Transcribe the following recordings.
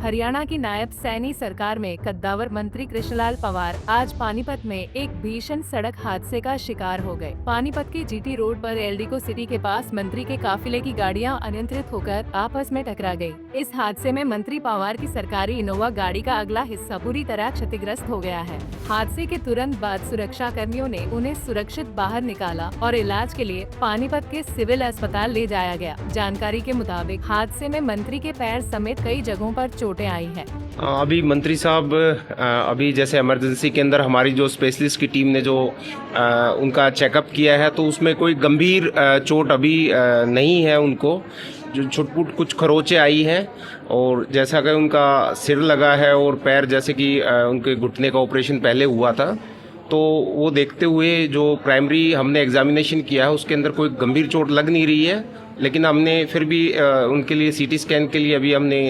हरियाणा की नायब सैनी सरकार में कद्दावर मंत्री कृष्णलाल पंवार आज पानीपत में एक भीषण सड़क हादसे का शिकार हो गए। पानीपत के जीटी रोड पर एल्डिको सिटी के पास मंत्री के काफिले की गाड़ियां अनियंत्रित होकर आपस में टकरा गई। इस हादसे में मंत्री पंवार की सरकारी इनोवा गाड़ी का अगला हिस्सा पूरी तरह क्षतिग्रस्त हो गया है। हादसे के तुरंत बाद सुरक्षा कर्मियों ने उन्हें सुरक्षित बाहर निकाला और इलाज के लिए पानीपत के सिविल अस्पताल ले जाया गया। जानकारी के मुताबिक हादसे में मंत्री के पैर समेत कई जगहों पर चोटें आई हैं। अभी मंत्री साहब अभी जैसे इमरजेंसी के अंदर हमारी जो स्पेशलिस्ट की टीम ने जो उनका चेकअप किया है, तो उसमें कोई गंभीर चोट अभी नहीं है। उनको जो छुटपुट कुछ खरोचे आई हैं और जैसा कि उनका सिर लगा है और पैर, जैसे कि उनके घुटने का ऑपरेशन पहले हुआ था, तो वो देखते हुए जो प्राइमरी हमने एग्जामिनेशन किया है उसके अंदर कोई गंभीर चोट लग नहीं रही है। लेकिन हमने फिर भी उनके लिए सीटी स्कैन के लिए अभी हमने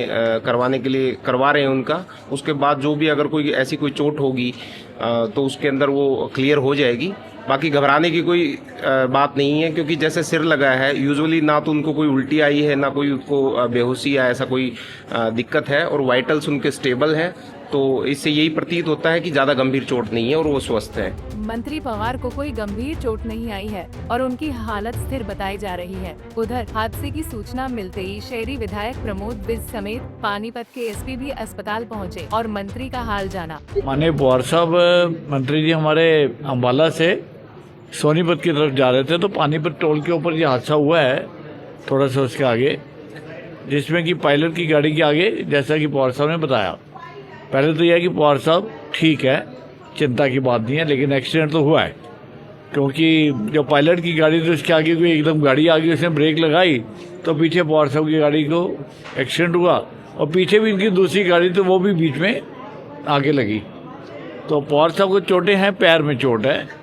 करवाने के लिए करवा रहे हैं उनका। उसके बाद जो भी अगर कोई ऐसी कोई चोट होगी तो उसके अंदर वो क्लियर हो जाएगी। बाकी घबराने की कोई बात नहीं है, क्योंकि जैसे सिर लगा है, यूजुअली ना तो उनको कोई उल्टी आई है, ना कोई उनको बेहोशी या ऐसा कोई दिक्कत है, और वाइटल्स उनके स्टेबल है। तो इससे यही प्रतीत होता है कि ज्यादा गंभीर चोट नहीं है और वो स्वस्थ है। मंत्री पंवार को कोई गंभीर चोट नहीं आई है और उनकी हालत स्थिर बताई जा रही है। उधर हादसे की सूचना मिलते ही शहरी विधायक प्रमोद बिज समेत पानीपत के एसपी भी अस्पताल पहुंचे और मंत्री का हाल जाना। माननीय पंवार साहब मंत्री जी हमारे अम्बाला से सोनीपत की तरफ जा रहे थे, तो पानीपत टोल के ऊपर ये हादसा हुआ है, थोड़ा सा उसके आगे, जिसमें कि पायलट की गाड़ी के आगे, जैसा कि पंवार साहब ने बताया। पहले तो यह है कि पंवार साहब ठीक है, चिंता की बात नहीं है, लेकिन एक्सीडेंट तो हुआ है, क्योंकि जो पायलट की गाड़ी थी उसके आगे कोई एकदम गाड़ी आ गई, उसने ब्रेक लगाई तो पीछे पंवार साहब की गाड़ी को एक्सीडेंट हुआ, और पीछे भी इनकी दूसरी गाड़ी तो वो भी बीच में आगे लगी। तो पंवार साहब को चोटें हैं, पैर में चोट है,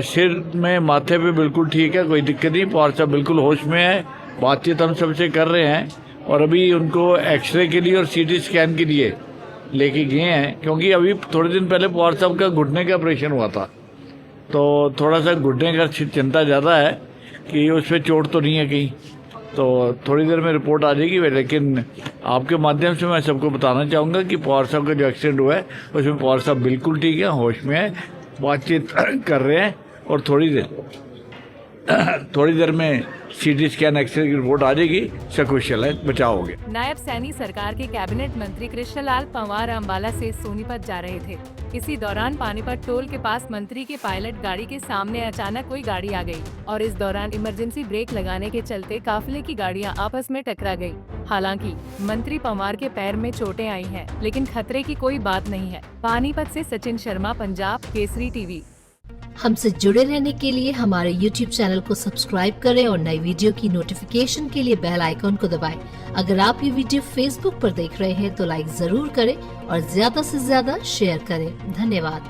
सिर में, माथे पे बिल्कुल ठीक है, कोई दिक्कत नहीं। पंवार साहब बिल्कुल होश में है, बातचीत हम सबसे कर रहे हैं, और अभी उनको एक्सरे के लिए और सीटी स्कैन के लिए लेके गए हैं, क्योंकि अभी थोड़े दिन पहले पंवार साहब का घुटने का ऑपरेशन हुआ था, तो थोड़ा सा घुटने का चिंता ज़्यादा है कि उस पर चोट तो नहीं है कहीं। तो थोड़ी देर में रिपोर्ट आ जाएगी, लेकिन आपके माध्यम से मैं सबको बताना चाहूँगा कि पंवार साहब का जो एक्सीडेंट हुआ है उसमें पंवार साहब बिल्कुल ठीक है, होश में है, बातचीत कर रहे हैं, और थोड़ी देर में सीटी स्कैन एक्सरे की रिपोर्ट आ जाएगी, सकुशल है, बचाव हो गया। नायब सैनी सरकार के कैबिनेट मंत्री कृष्णलाल पंवार अम्बाला से सोनीपत जा रहे थे। इसी दौरान पानीपत टोल के पास मंत्री के पायलट गाड़ी के सामने अचानक कोई गाड़ी आ गई और इस दौरान इमरजेंसी ब्रेक लगाने के चलते काफिले की गाड़ियां आपस में टकरा गई। हालांकि मंत्री पंवार के पैर में चोटें आई हैं, लेकिन खतरे की कोई बात नहीं है। पानीपत से सचिन शर्मा, पंजाब केसरी टीवी। हमसे जुड़े रहने के लिए हमारे YouTube चैनल को सब्सक्राइब करें और नई वीडियो की नोटिफिकेशन के लिए बेल आइकॉन को दबाएं। अगर आप ये वीडियो Facebook पर देख रहे हैं तो लाइक जरूर करें और ज्यादा से ज्यादा शेयर करें। धन्यवाद।